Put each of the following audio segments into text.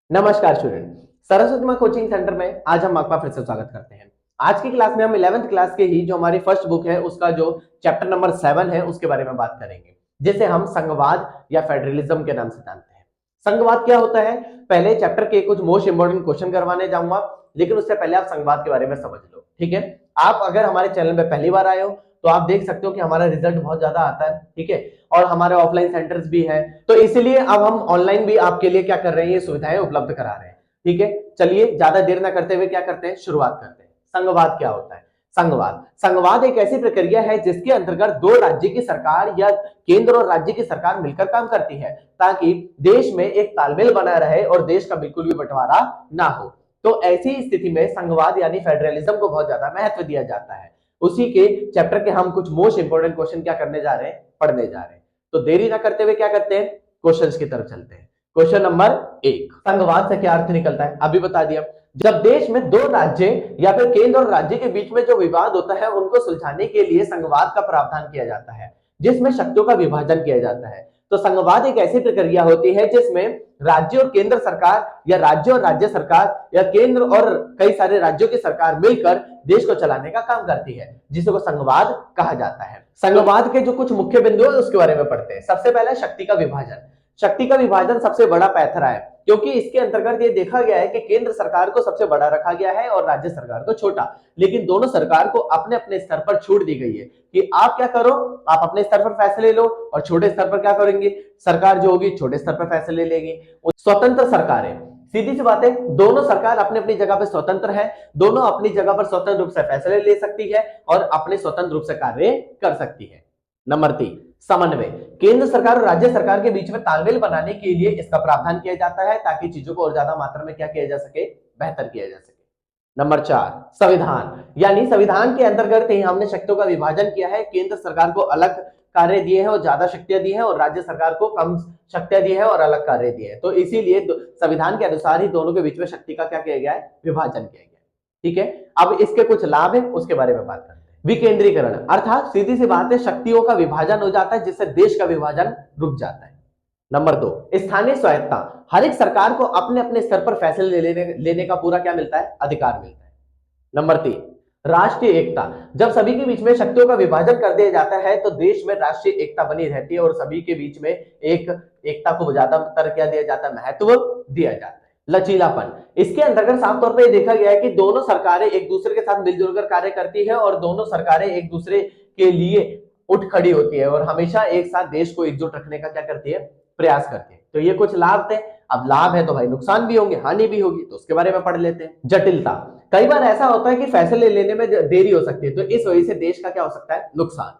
नमस्कार स्टूडेंट। सरस्वती माँ coaching centre में आज हम आपका फिर से स्वागत करते हैं। आज की क्लास में हम 11th क्लास के ही जो हमारी फर्स्ट बुक है उसका जो चैप्टर नंबर 7 है उसके बारे में बात करेंगे, जिसे हम संघवाद या फेडरलिज्म के नाम से जानते हैं। संघवाद क्या होता है, पहले चैप्टर के कुछ मोस्ट इंपोर्टेंट क्वेश्चन करवाने जाऊंगा, लेकिन उससे पहले आप संघवाद के बारे में समझ लो, ठीक है। आप अगर हमारे चैनल में पहली बार आए हो तो आप देख सकते हो कि हमारा रिजल्ट बहुत ज्यादा आता है, ठीक है, और हमारे ऑफलाइन सेंटर्स भी हैं, तो इसलिए अब हम ऑनलाइन भी आपके लिए क्या कर रहे हैं, ये सुविधाएं उपलब्ध करा रहे हैं, ठीक है। चलिए ज्यादा देर ना करते हुए क्या करते हैं, शुरुआत करते हैं। संघवाद क्या होता है? संघवाद संघवाद एक ऐसी प्रक्रिया है जिसके अंतर्गत दो राज्य की सरकार या केंद्र और राज्य की सरकार मिलकर काम करती है ताकि देश में एक तालमेल बना रहे और देश का बिल्कुल भी बंटवारा ना हो। तो ऐसी स्थिति में संघवाद यानी फेडरलिज्म को बहुत ज्यादा महत्व दिया जाता है। उसी के चैप्टर के हम कुछ मोस्ट इंपोर्टेंट क्वेश्चन क्या करने जा रहे हैं, पढ़ने जा रहे हैं। तो देरी ना करते हुए क्या करते हैं, क्वेश्चंस की तरफ चलते हैं। क्वेश्चन नंबर 1, संघवाद से क्या अर्थ निकलता है, अभी बता दिया। जब देश में दो राज्य या फिर केंद्र और राज्य के बीच में जो विवाद होता है उनको सुलझाने के लिए संघवाद का प्रावधान किया जाता है, जिसमें शक्तियों का विभाजन किया जाता है। तो संघवाद एक ऐसी प्रक्रिया होती है जिसमें राज्य और केंद्र सरकार या राज्य और राज्य सरकार या केंद्र और कई सारे राज्यों की सरकार मिलकर देश को चलाने का काम करती है, जिसे संघवाद कहा जाता है। संघवाद के जो कुछ मुख्य बिंदु है उसके बारे में पढ़ते हैं। सबसे पहले शक्ति का विभाजन। शक्ति का विभाजन सबसे बड़ा पैथरा है, क्योंकि इसके अंतर्गत ये देखा गया है कि केंद्र सरकार को सबसे बड़ा रखा गया है और राज्य सरकार को छोटा, लेकिन दोनों सरकार को अपने अपने स्तर पर छूट दी गई है कि आप क्या करो, आप अपने स्तर पर फैसले लो और छोटे स्तर पर क्या करेंगे, सरकार जो होगी छोटे स्तर पर फैसले लेगी। स्वतंत्र सरकारें, सीधी सी बात है, दोनों सरकार अपनी अपनी जगह पर स्वतंत्र है, दोनों अपनी जगह पर स्वतंत्र रूप से फैसले ले सकती है और अपने स्वतंत्र रूप से कार्य कर सकती है। नंबर 3, समन्वय। केंद्र सरकार और राज्य सरकार के बीच में तालमेल बनाने के लिए इसका प्रावधान किया जाता है ताकि चीजों को और ज्यादा मात्रा में क्या किया जा सके, बेहतर किया जा सके। नंबर 4, संविधान। यानी संविधान के अंतर्गत ही हमने शक्तियों का विभाजन किया है, केंद्र सरकार को अलग कार्य दिए हैं और ज्यादा शक्तियां दी हैं और राज्य सरकार को कम शक्तियां दी है और अलग कार्य दिए हैं। तो इसीलिए संविधान के अनुसार ही दोनों के बीच में शक्ति का क्या किया गया है, विभाजन किया गया है, ठीक है। अब इसके कुछ लाभ है उसके बारे में बात करते हैं। विकेंद्रीकरण, अर्थात सीधी सी बात है, शक्तियों का विभाजन हो जाता है जिससे देश का विभाजन रुक जाता है। नंबर 2, स्थानीय स्वायत्ता। हर एक सरकार को अपने अपने स्तर पर फैसले लेने का पूरा क्या मिलता है, अधिकार मिलता है। नंबर 3, राष्ट्रीय एकता। जब सभी के बीच में शक्तियों का विभाजन कर दिया जाता है तो देश में राष्ट्रीय एकता बनी रहती है और सभी के बीच में एक एकता को ज्यादातर क्या दिया जाता है, महत्व दिया जाता है। लचीलापन, इसके अंतर्गत साफ तौर पर देखा गया है कि दोनों सरकारें एक दूसरे के साथ मिलजुल कर कार्य करती है और दोनों सरकारें एक दूसरे के लिए उठ खड़ी होती है और हमेशा एक साथ देश को एकजुट रखने का क्या करती है, प्रयास करती है। तो ये कुछ लाभ थे। अब लाभ है तो भाई नुकसान भी होंगे, हानि भी होगी, तो उसके बारे में पढ़ लेते हैं। जटिलता, कई बार ऐसा होता है कि फैसले लेने में देरी हो सकती है, तो इस वजह से देश का क्या हो सकता है, नुकसान।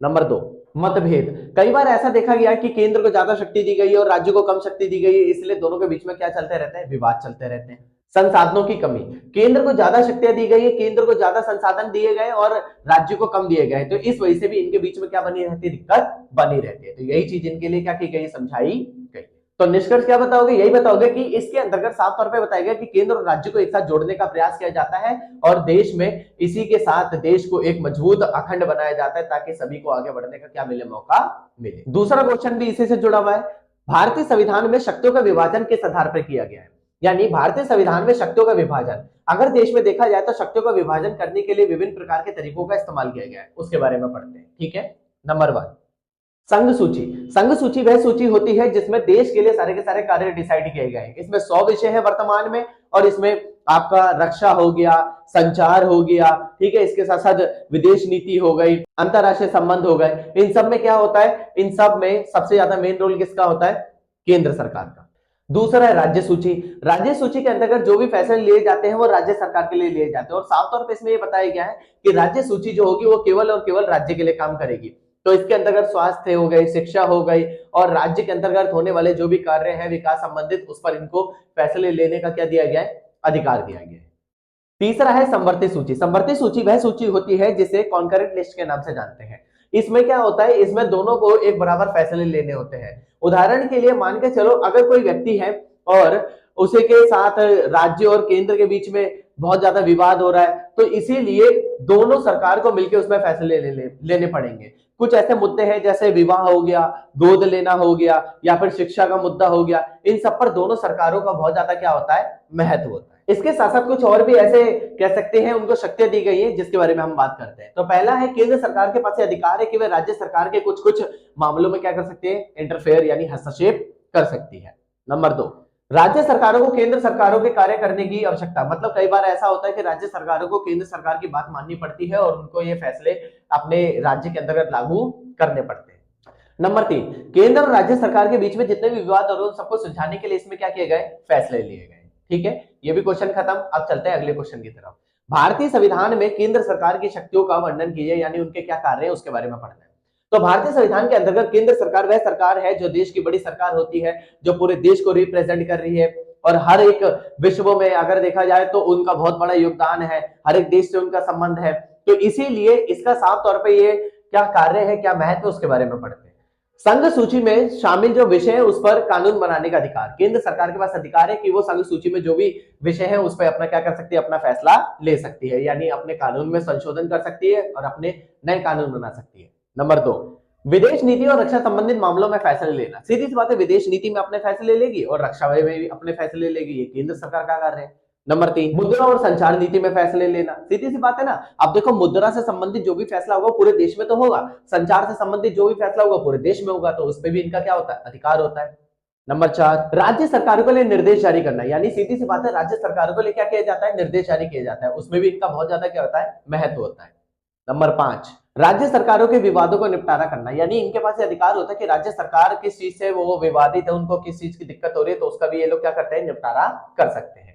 नंबर 2, मतभेद। कई बार ऐसा देखा गया कि केंद्र को ज्यादा शक्ति दी गई है और राज्य को कम शक्ति दी गई है, इसलिए दोनों के बीच में क्या चलते रहते हैं, विवाद चलते रहते हैं। संसाधनों की कमी, केंद्र को ज्यादा शक्तियां दी गई है, केंद्र को ज्यादा संसाधन दिए गए और राज्य को कम दिए गए, तो इस वजह से भी इनके बीच में क्या बनी रहती है, दिक्कत बनी रहती है। तो यही चीज इनके लिए क्या की गई, समझाई गई। तो निष्कर्ष क्या बताओगे, यही बताओगे कि इसके अंतर्गत साफ तौर पे बताया गया कि केंद्र और राज्य को एक साथ जोड़ने का प्रयास किया जाता है और देश में इसी के साथ देश को एक मजबूत अखंड बनाया जाता है ताकि सभी को आगे बढ़ने का क्या मिले, मौका मिले। दूसरा क्वेश्चन भी इसी से जुड़ा हुआ है। भारतीय संविधान में शक्तियों का विभाजन किस आधार पर किया गया है, यानी भारतीय संविधान में शक्तियों का विभाजन अगर देश में देखा जाए तो शक्तियों का विभाजन करने के लिए विभिन्न प्रकार के तरीकों का इस्तेमाल किया गया है, उसके बारे में पढ़ते हैं, ठीक है। नंबर 1, संघ सूची। संघ सूची वह सूची होती है जिसमें देश के लिए सारे के सारे कार्य डिसाइड किए गए हैं। इसमें 100 विषय है वर्तमान में और इसमें आपका रक्षा हो गया, संचार हो गया, ठीक है, इसके साथ साथ विदेश नीति हो गई, अंतरराष्ट्रीय संबंध हो गए। इन सब में क्या होता है, इन सब में सबसे ज्यादा मेन रोल किसका होता है, केंद्र सरकार का। दूसरा है राज्य सूची। राज्य सूची के अंतर्गत जो भी फैसले लिए जाते हैं वो राज्य सरकार के लिए लिए जाते हैं और साफ तौर पर इसमें यह बताया गया है कि राज्य सूची जो होगी वो केवल और केवल राज्य के लिए काम करेगी। तो इसके अंतर्गत स्वास्थ्य हो गई, शिक्षा हो गई और राज्य के अंतर्गत होने वाले जो भी कार्य हैं विकास संबंधित, उस पर इनको फैसले लेने का क्या दिया गया है, अधिकार दिया गया है। तीसरा है संवर्ती सूची। संवर्ती सूची वह सूची होती है जिसे कॉन्करेंट लिस्ट के नाम से जानते हैं। इसमें क्या होता है, इसमें दोनों को एक बराबर फैसले लेने होते हैं। उदाहरण के लिए मान के चलो, अगर कोई व्यक्ति है और उसे के साथ राज्य और केंद्र के बीच में बहुत ज्यादा विवाद हो रहा है, तो इसीलिए दोनों सरकार को मिलकर उसमें फैसले लेने पड़ेंगे। कुछ ऐसे मुद्दे हैं जैसे विवाह हो गया, गोद लेना हो गया, या फिर शिक्षा का मुद्दा हो गया, इन सब पर दोनों सरकारों का बहुत ज्यादा क्या होता है, महत्व होता है। इसके साथ साथ कुछ और भी ऐसे कह सकते हैं उनको शक्तियां दी गई है जिसके बारे में हम बात करते हैं। तो पहला है, केंद्र सरकार के पास ये अधिकार है कि वह राज्य सरकार के कुछ कुछ मामलों में क्या कर सकते हैं, इंटरफेयर यानी हस्तक्षेप कर सकती है। नंबर 2, राज्य सरकारों को केंद्र सरकारों के कार्य करने की आवश्यकता, मतलब कई बार ऐसा होता है कि राज्य सरकारों को केंद्र सरकार की बात माननी पड़ती है और उनको ये फैसले अपने राज्य के अंतर्गत लागू करने पड़ते हैं। नंबर 3, केंद्र और राज्य सरकार के बीच में जितने भी विवाद और सबको सुलझाने के लिए इसमें क्या किए गए, फैसले लिए गए। ठीक है, ये भी क्वेश्चन खत्म। अब चलते हैं अगले क्वेश्चन की तरफ। भारतीय संविधान में केंद्र सरकार की शक्तियों का वर्णन कीजिए, यानी उनके क्या कार्य है उसके बारे में पढ़ना है। तो भारतीय संविधान के अंतर्गत केंद्र सरकार वह सरकार है जो देश की बड़ी सरकार होती है, जो पूरे देश को रिप्रेजेंट कर रही है और हर एक विश्व में अगर देखा जाए तो उनका बहुत बड़ा योगदान है, हर एक देश से उनका संबंध है। तो इसीलिए इसका साफ तौर पर ये क्या कार्य है, क्या महत्व, उसके बारे में पढ़ते हैं। संघ सूची में शामिल जो विषय है उस पर कानून बनाने का अधिकार, केंद्र सरकार के पास अधिकार है कि वो संघ सूची में जो भी विषय है उस पर अपना क्या कर सकती है, अपना फैसला ले सकती है, यानी अपने कानून में संशोधन कर सकती है और अपने नए कानून बना सकती है। नंबर 2, विदेश नीति और रक्षा संबंधित मामलों में फैसले लेना। सीधी सी बात है, विदेश नीति में अपने फैसले लेगी और रक्षा में भी अपने फैसले लेगी, ये केंद्र सरकार का कार्य है। नंबर 3, मुद्रा और संचार नीति में फैसले लेना। सीधी सी बात है ना, अब देखो मुद्रा से संबंधित जो भी फैसला होगा पूरे देश में तो होगा, संचार से संबंधित जो भी फैसला होगा पूरे देश में होगा, तो उस पर भी इनका क्या होता है, अधिकार होता है। नंबर 4, राज्य सरकारों के लिए निर्देश जारी करना, यानी सीधी सी बात है राज्य सरकारों के लिए क्या किया जाता है, निर्देश जारी किया जाता है, उसमें भी इनका बहुत ज्यादा क्या होता है, महत्व होता है। नंबर 5, राज्य सरकारों के विवादों को निपटारा करना, यानी इनके पास अधिकार होता है कि राज्य सरकार किस चीज से वो विवादित है, उनको किस चीज की दिक्कत हो रही है, तो उसका भी ये लोग क्या करते हैं, निपटारा कर सकते हैं।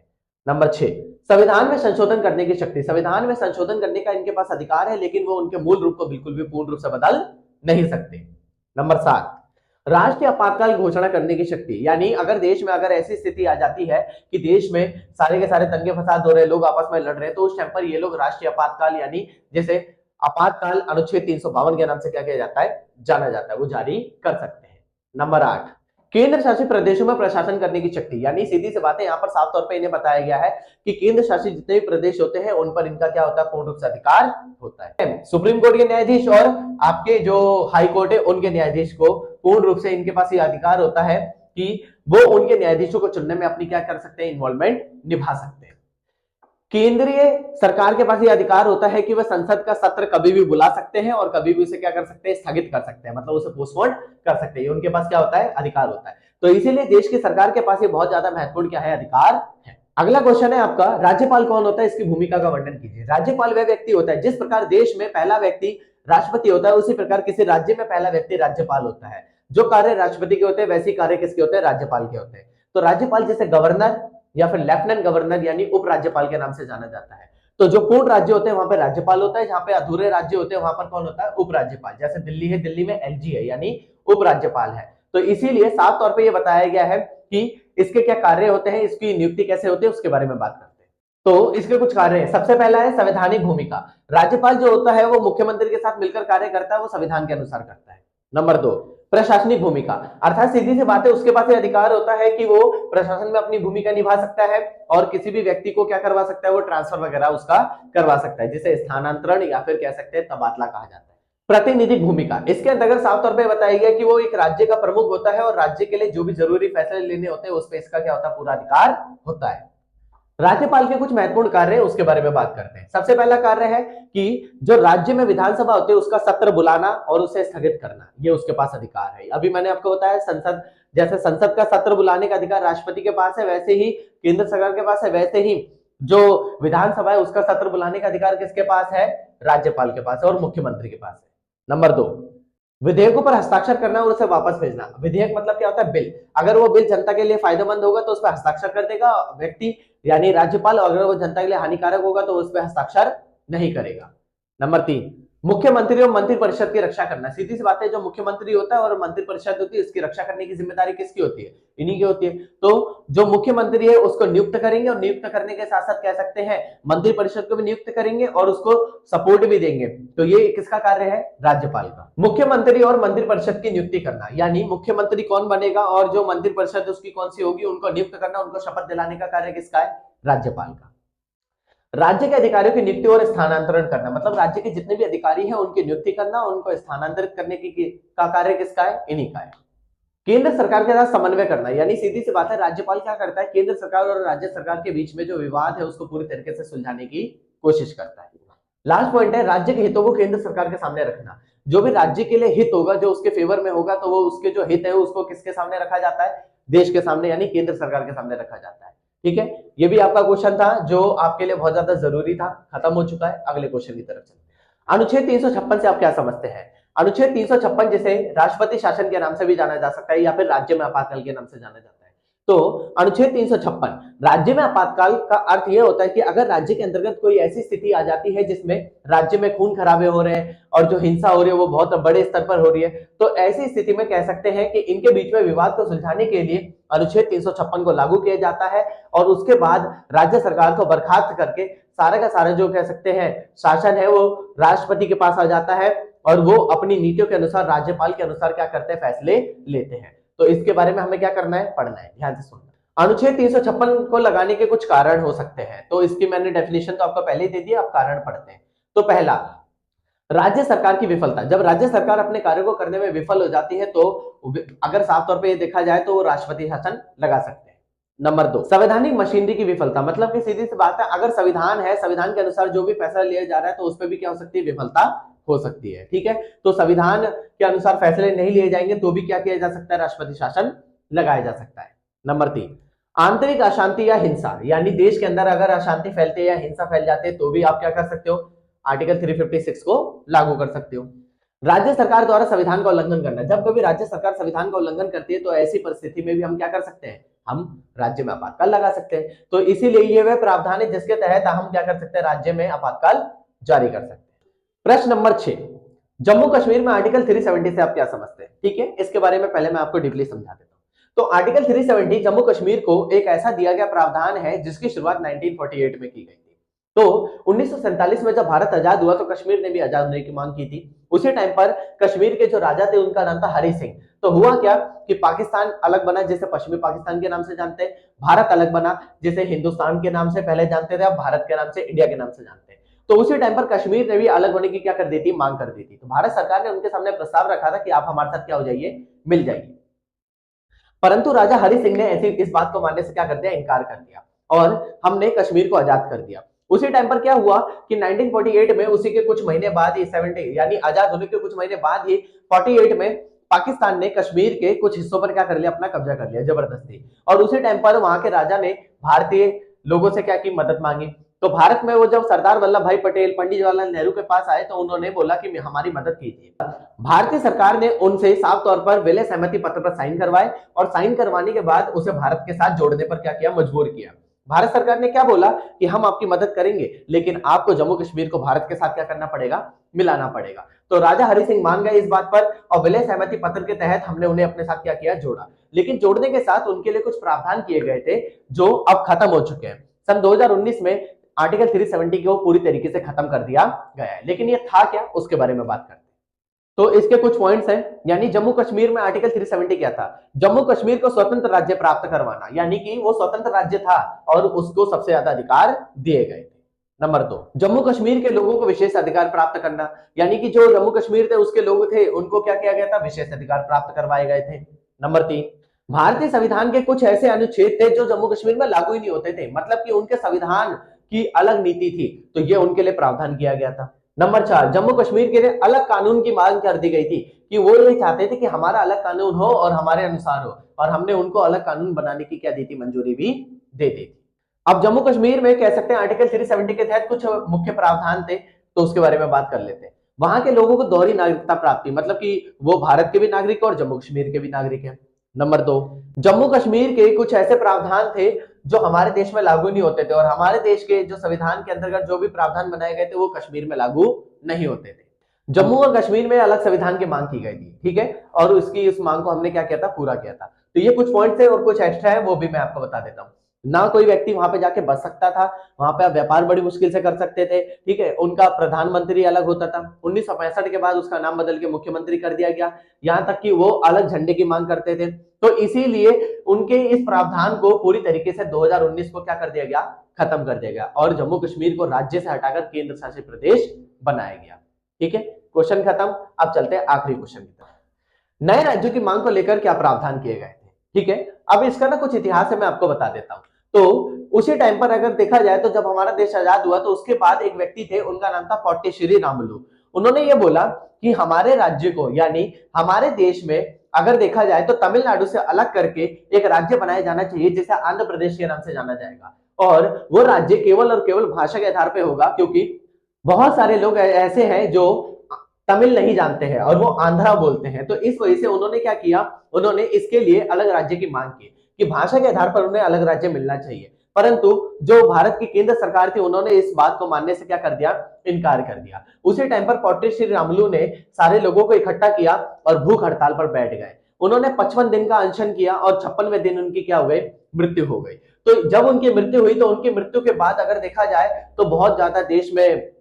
नंबर 6, संविधान में संशोधन करने की शक्ति, संविधान में संशोधन करने का इनके पास अधिकार है, लेकिन वो उनके मूल रूप को बिल्कुल भी पूर्ण रूप से बदल नहीं सकते। नंबर 7, राष्ट्रीय आपातकाल घोषणा करने की शक्ति, यानी अगर देश में अगर ऐसी स्थिति आ जाती है कि देश में सारे के सारे दंगे फसाद हो रहे हैं, लोग आपस में लड़ रहे हैं, तो उस टाइम पर ये लोग राष्ट्रीय आपातकाल यानी जैसे आपातकाल अनुच्छेद 352 के नाम से क्या किया जाता है, जाना जाता है, वो जारी कर सकते हैं। नंबर 8, केंद्र शासित प्रदेशों में प्रशासन करने की शक्ति, यानी सीधी सी बात है यहाँ पर साफ तौर पे इन्हें बताया गया है कि केंद्र शासित जितने भी प्रदेश होते हैं उन पर इनका क्या होता है, पूर्ण रूप से अधिकार होता है। सुप्रीम कोर्ट के न्यायाधीश और आपके जो हाई कोर्ट है उनके न्यायाधीश को पूर्ण रूप से इनके पास ये अधिकार होता है कि वो उनके न्यायाधीशों को चुनने में अपनी क्या कर सकते हैं, इन्वॉल्वमेंट निभा सकते हैं। केंद्रीय सरकार के पास ये अधिकार होता है कि वह संसद का सत्र कभी भी बुला सकते हैं और कभी भी उसे क्या कर सकते हैं, स्थगित कर सकते हैं, मतलब उसे पोस्टपोन कर सकते हैं, उनके पास क्या होता है, अधिकार होता है। तो इसीलिए देश की सरकार के पास ये बहुत ज्यादा महत्वपूर्ण क्या है, अधिकार है। अगला क्वेश्चन है आपका, राज्यपाल कौन होता है, इसकी भूमिका का वर्णन कीजिए। राज्यपाल वह व्यक्ति होता है, जिस प्रकार देश में पहला व्यक्ति राष्ट्रपति होता है उसी प्रकार किसी राज्य में पहला व्यक्ति राज्यपाल होता है। जो कार्य राष्ट्रपति के होते हैं वैसे कार्य किसके होते हैं, राज्यपाल के होते हैं। तो राज्यपाल जैसे गवर्नर या फिर लेफ्टिनेंट गवर्नर यानी उपराज्यपाल के नाम से जाना जाता है। तो जो पूर्ण राज्य होते हैं वहां पे राज्यपाल होता है, जहां पे अधूरे राज्य होते हैं वहां पर कौन होता है, उपराज्यपाल। जैसे दिल्ली है, दिल्ली में एलजी है यानी उपराज्यपाल है। तो इसीलिए साफ तौर पे ये बताया गया है कि इसके क्या कार्य होते हैं, इसकी नियुक्ति कैसे होती है, उसके बारे में बात करते हैं। तो इसके कुछ कार्य हैं। सबसे पहला है संवैधानिक भूमिका। राज्यपाल जो होता है वो मुख्यमंत्री के साथ मिलकर कार्य करता है, वो संविधान के अनुसार करता है। नंबर 2, प्रशासनिक भूमिका, अर्थात सीधी सी बात है उसके पास ये अधिकार होता है कि वो प्रशासन में अपनी भूमिका निभा सकता है और किसी भी व्यक्ति को क्या करवा सकता है, वो ट्रांसफर वगैरह उसका करवा सकता है, जिसे स्थानांतरण या फिर कह सकते हैं तबादला कहा जाता है। प्रतिनिधिक भूमिका, इसके अंतर्गत साफ तौर पर बताया गया कि वो एक राज्य का प्रमुख होता है और राज्य के लिए जो भी जरूरी फैसले लेने होते हैं उस पर इसका क्या होता है, पूरा अधिकार होता है। राज्यपाल के कुछ महत्वपूर्ण कार्य है उसके बारे में बात करते हैं। सबसे पहला कार्य है कि जो राज्य में विधानसभा होती है उसका सत्र बुलाना और उसे स्थगित करना, ये उसके पास अधिकार है। अभी मैंने आपको बताया संसद, जैसे संसद का सत्र बुलाने का अधिकार राष्ट्रपति के पास है, वैसे ही केंद्र सरकार के पास है, वैसे ही जो विधानसभा है उसका सत्र बुलाने का अधिकार किसके पास है, राज्यपाल के पास है और मुख्यमंत्री के पास है। नंबर 2, विधेयकों पर हस्ताक्षर करना और उसे वापस भेजना। विधेयक मतलब क्या होता है, बिल। अगर वो बिल जनता के लिए फायदेमंद होगा तो उस पर हस्ताक्षर कर देगा व्यक्ति यानी राज्यपाल, और अगर वो जनता के लिए हानिकारक होगा तो उस पर हस्ताक्षर नहीं करेगा। नंबर 3, मुख्यमंत्री और मंत्रिपरिषद की रक्षा करना। सीधी सी बात है जो मुख्यमंत्री होता है और मंत्रिपरिषद होती है इसकी रक्षा करने की जिम्मेदारी किसकी होती है, इन्हीं की होती है। तो जो मुख्यमंत्री है उसको नियुक्त करेंगे और नियुक्त करने के साथ साथ कह सकते हैं मंत्रिपरिषद को भी नियुक्त करेंगे और उसको सपोर्ट भी देंगे। तो ये किसका कार्य है, राज्यपाल का। मुख्यमंत्री और मंत्रिपरिषद की नियुक्ति करना, यानी मुख्यमंत्री कौन बनेगा और जो मंत्रिपरिषद उसकी कौन सी होगी उनको नियुक्त करना, उनको शपथ दिलाने का कार्य किसका है, राज्यपाल का। राज्य के अधिकारियों की नियुक्ति और स्थानांतरण करना, मतलब राज्य के जितने भी अधिकारी हैं उनकी नियुक्ति करना, उनको स्थानांतरित करने का कार्य किसका है, इन्हीं का है। केंद्र सरकार के साथ समन्वय करना, यानी सीधी सी बात है, राज्यपाल क्या करता है, केंद्र सरकार और राज्य सरकार के बीच में जो विवाद है उसको पूरी तरीके से सुलझाने की कोशिश करता है। लास्ट पॉइंट है, राज्य के हितों को केंद्र सरकार के सामने रखना। जो भी राज्य के लिए हित होगा, जो उसके फेवर में होगा, तो वो उसके जो हित है उसको किसके सामने रखा जाता है, देश के सामने, यानी केंद्र सरकार के सामने रखा जाता है। ठीक है, ये भी आपका क्वेश्चन था जो आपके लिए बहुत ज्यादा जरूरी था, खत्म हो चुका है। अगले क्वेश्चन की तरफ चलते हैं। अनुच्छेद 356 से आप क्या समझते हैं? अनुच्छेद 356 जिसे राष्ट्रपति शासन के नाम से भी जाना जा सकता है या फिर राज्य में आपातकाल के नाम से जाना जाता है। तो अनुच्छेद 356 राज्य में आपातकाल का अर्थ यह होता है कि अगर राज्य के अंतर्गत कोई ऐसी स्थिति आ जाती है जिसमें राज्य में खून खराबे हो रहे हैं और जो हिंसा हो रही है वो बहुत बड़े स्तर पर हो रही है, तो ऐसी स्थिति में कह सकते हैं कि इनके बीच में विवाद को सुलझाने के लिए अनुच्छेद 356 को लागू किया जाता है और उसके बाद राज्य सरकार को बर्खास्त करके सारा का सारा जो कह सकते हैं शासन है वो राष्ट्रपति के पास आ जाता है और वो अपनी नीतियों के अनुसार, राज्यपाल के अनुसार क्या करते हैं, फैसले लेते हैं। तो इसके बारे में हमें क्या करना है, पढ़ना है, ध्यान से सुनना। अनुच्छेद 356 को लगाने के कुछ कारण हो सकते हैं, तो इसकी मैंने डेफिनेशन तो आपको पहले ही दे दिया, आप कारण पढ़ते हैं। तो पहला, राज्य सरकार की विफलता। जब राज्य सरकार अपने कार्य को करने में विफल हो जाती है तो अगर साफ तौर पे ये देखा जाए तो वो राष्ट्रपति शासन लगा सकते हैं। नंबर 2, संवैधानिक मशीनरी की विफलता, मतलब कि सीधी सी बात है, अगर संविधान है, संविधान के अनुसार जो भी फैसला लिया जा रहा है तो उस पर भी क्या हो सकती है, विफलता हो सकती है। ठीक है, तो संविधान के अनुसार फैसले नहीं लिए जाएंगे तो भी क्या किया जा सकता है, राष्ट्रपति शासन लगाया जा सकता है। नंबर 3, आंतरिक अशांति या हिंसा, यानी देश के अंदर अगर अशांति फैलती है या हिंसा फैल जाती है तो भी आप क्या कर सकते हो, आर्टिकल 356 को लागू कर सकते हो। राज्य सरकार द्वारा संविधान का उल्लंघन करना, जब कभी राज्य सरकार संविधान का उल्लंघन करती है तो ऐसी परिस्थिति में भी हम क्या कर सकते हैं, हम राज्य में आपातकाल लगा सकते हैं। तो इसीलिए ये वह प्रावधान है जिसके तहत हम क्या कर सकते हैं, राज्य में आपातकाल जारी कर सकते हैं। प्रश्न नंबर 6, जम्मू कश्मीर में आर्टिकल 370 से आप क्या समझते हैं? ठीक है, इसके बारे में पहले मैं आपको डीपली समझा देता हूं। तो आर्टिकल 370 जम्मू कश्मीर को एक ऐसा दिया गया प्रावधान है जिसकी शुरुआत 1948 में की गई थी। तो 1947 में जब भारत आजाद हुआ तो कश्मीर ने भी आजाद होने की मांग की थी। उसी टाइम पर कश्मीर के जो राजा थे उनका नाम था हरि सिंह। तो हुआ क्या कि पाकिस्तान अलग बना जिसे पश्चिमी पाकिस्तान के नाम से जानते हैं, भारत अलग बना जिसे हिंदुस्तान के नाम से पहले जानते थे, अब भारत के नाम से, इंडिया के नाम से जानते हैं। तो उसी टाइम पर कश्मीर ने भी अलग होने की क्या कर दी थी, मांग कर दी थी। तो भारत सरकार ने उनके सामने प्रस्ताव रखा था कि आप हमारे साथ क्या हो जाइए, मिल जाइए। परंतु राजा हरि सिंह ने ऐसी इस बात को मानने से क्या कर दिया, इनकार कर दिया और हमने कश्मीर को आजाद कर दिया। उसी टाइम पर क्या हुआ कि 1948 में, उसी के कुछ महीने बाद ही 70 यानी आजाद होने के कुछ महीने बाद ही 48 में पाकिस्तान ने कश्मीर के कुछ हिस्सों पर क्या कर लिया, अपना कब्जा कर लिया जबरदस्ती। और उसी टाइम पर वहां के राजा ने भारतीय लोगों से क्या की, मदद मांगी। तो भारत में वो जब सरदार वल्लभ भाई पटेल, पंडित जवाहरलाल नेहरू के पास आए तो उन्होंने बोला कि हमारी मदद कीजिए। भारतीय सरकार ने उनसे साफ तौर पर विलय सहमति पत्र पर साइन करवाए और साइन करवाने के बाद उसे भारत के साथ जोड़ने पर क्या किया, मजबूर किया। भारत सरकार ने क्या बोला कि हम आपकी मदद करेंगे लेकिन आपको जम्मू कश्मीर को भारत के साथ क्या करना पड़ेगा, मिलाना पड़ेगा। तो राजा हरि सिंह मान गए इस बात पर और विलय सहमति पत्र के तहत हमने उन्हें अपने साथ क्या किया, जोड़ा। लेकिन जोड़ने के साथ उनके लिए कुछ प्रावधान किए गए थे जो अब खत्म हो चुके हैं। सन 2019 में आर्टिकल 370 को पूरी तरीके से खत्म कर दिया गया है। लेकिन ये था क्या, उसके बारे में बात करते हैं। तो इसके कुछ पॉइंट्स हैं, यानी जम्मू कश्मीर में आर्टिकल 370 क्या था, जम्मू कश्मीर को स्वतंत्र राज्य प्राप्त करवाना, यानी कि वो स्वतंत्र राज्य था और उसको सबसे ज्यादा अधिकार दिए गए थे। नंबर 2, जम्मू कश्मीर के लोगों को विशेष अधिकार प्राप्त करना, यानी कि जो जम्मू कश्मीर थे उसके लोग थे उनको क्या किया गया था, विशेष अधिकार प्राप्त करवाए गए थे। नंबर 3, भारतीय संविधान के कुछ ऐसे अनुच्छेद थे जो जम्मू कश्मीर में लागू ही नहीं होते थे, मतलब कि उनके संविधान की अलग नीति थी, तो ये उनके लिए प्रावधान किया गया था। नंबर 4, जम्मू कश्मीर के लिए अलग कानून की मांग कर दी गई थी कि वो ये चाहते थे कि हमारा अलग कानून हो और हमारे अनुसार हो, और हमने उनको अलग कानून बनाने की क्या दी थी, मंजूरी भी दे दी थी। अब जम्मू कश्मीर में कह सकते हैं आर्टिकल 370 के तहत कुछ मुख्य प्रावधान थे, तो उसके बारे में बात कर लेते हैं। वहां के लोगों को दोहरी नागरिकता प्राप्ति, मतलब कि वो भारत के भी नागरिक और जम्मू कश्मीर के भी नागरिक हैं। नंबर 2, जम्मू कश्मीर के कुछ ऐसे प्रावधान थे जो हमारे देश में लागू नहीं होते थे और हमारे देश के जो संविधान के अंतर्गत जो भी प्रावधान बनाए गए थे वो कश्मीर में लागू नहीं होते थे। जम्मू और कश्मीर में अलग संविधान की मांग की गई थी, ठीक है, और उसकी उस मांग को हमने क्या किया था, पूरा किया था। तो ये कुछ पॉइंट्स है और कुछ एक्स्ट्रा है वो भी मैं आपको बता देता हूँ। ना कोई व्यक्ति वहां पे जाके बच सकता था, वहां पे आप व्यापार बड़ी मुश्किल से कर सकते थे, ठीक है। उनका प्रधानमंत्री अलग होता था, 1965 के बाद उसका नाम बदल के मुख्यमंत्री कर दिया गया, यहां तक कि वो अलग झंडे की मांग करते थे। तो इसीलिए उनके इस प्रावधान को पूरी तरीके से 2019 को क्या कर दिया गया, खत्म कर दिया गया और जम्मू कश्मीर को राज्य से हटाकर केंद्र शासित प्रदेश बनाया गया। ठीक है, क्वेश्चन खत्म। अब चलते हैं आखिरी क्वेश्चन की तरफ। नए राज्यों की मांग को लेकर क्या प्रावधान किए गए थे? ठीक है, अब इसका ना कुछ इतिहास है, मैं आपको बता देता हूं। तो उसी टाइम पर अगर देखा जाए तो जब हमारा देश आजाद हुआ तो उसके बाद एक व्यक्ति थे, उनका नाम था पोट्टेश्वरी रामुलु। उन्होंने ये बोला कि हमारे राज्य को यानी हमारे देश में अगर देखा जाए तो तमिलनाडु से अलग करके एक राज्य बनाया जाना चाहिए जिसे आंध्र प्रदेश के नाम से जाना जाएगा, और वो राज्य केवल और केवल भाषा के आधार पर होगा, क्योंकि बहुत सारे लोग ऐसे हैं जो तमिल नहीं जानते हैं और वो आंध्रा बोलते हैं। तो इस वजह से उन्होंने क्या किया, उन्होंने इसके लिए अलग राज्य की मांग की कि भाषा के आधार पर उन्हें अलग राज्य मिलना चाहिए। परंतु जो भारत की केंद्र सरकार थी उन्होंने इस बात को मानने से क्या कर दिया, इनकार कर दिया। उसी टाइम पर पोट्टेश्वरी रामुलु ने सारे लोगों को इकट्ठा किया और भूख हड़ताल पर बैठ गए। उन्होंने 55 दिन का अनशन किया और 56वें दिन उनकी क्या हो गई, मृत्यु हो गई। तो जब उनकी मृत्यु हुई तो उनकी मृत्यु के बाद अगर देखा जाए तो बहुत ज्यादा देश में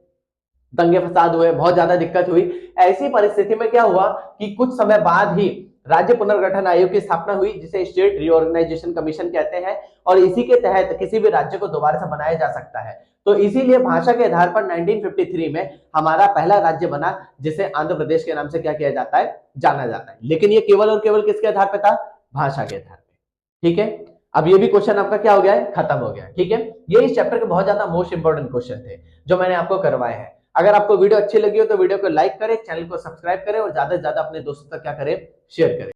दंगे फसाद हुए, बहुत ज्यादा दिक्कत हुई। ऐसी परिस्थिति में क्या हुआ कि कुछ समय बाद ही राज्य पुनर्गठन आयोग की स्थापना हुई, जिसे स्टेट रीऑर्गेनाइजेशन कमीशन कहते हैं, और इसी के तहत किसी भी राज्य को दोबारा से बनाया जा सकता है। तो इसीलिए भाषा के आधार पर 1953 में हमारा पहला राज्य बना, जिसे आंध्र प्रदेश के नाम से क्या किया जाता है, जाना जाता है। लेकिन ये केवल और केवल किसके आधार पर था, भाषा के आधार पर। ठीक है, अब ये भी क्वेश्चन आपका क्या हो गया है, खत्म हो गया। ठीक है, ये इस चैप्टर के बहुत ज्यादा मोस्ट इंपोर्टेंट क्वेश्चन थे जो मैंने आपको करवाए हैं। अगर आपको वीडियो अच्छी लगी हो तो वीडियो को लाइक करें, चैनल को सब्सक्राइब करें और ज्यादा से ज्यादा अपने दोस्तों तक क्या करें, शेयर करें।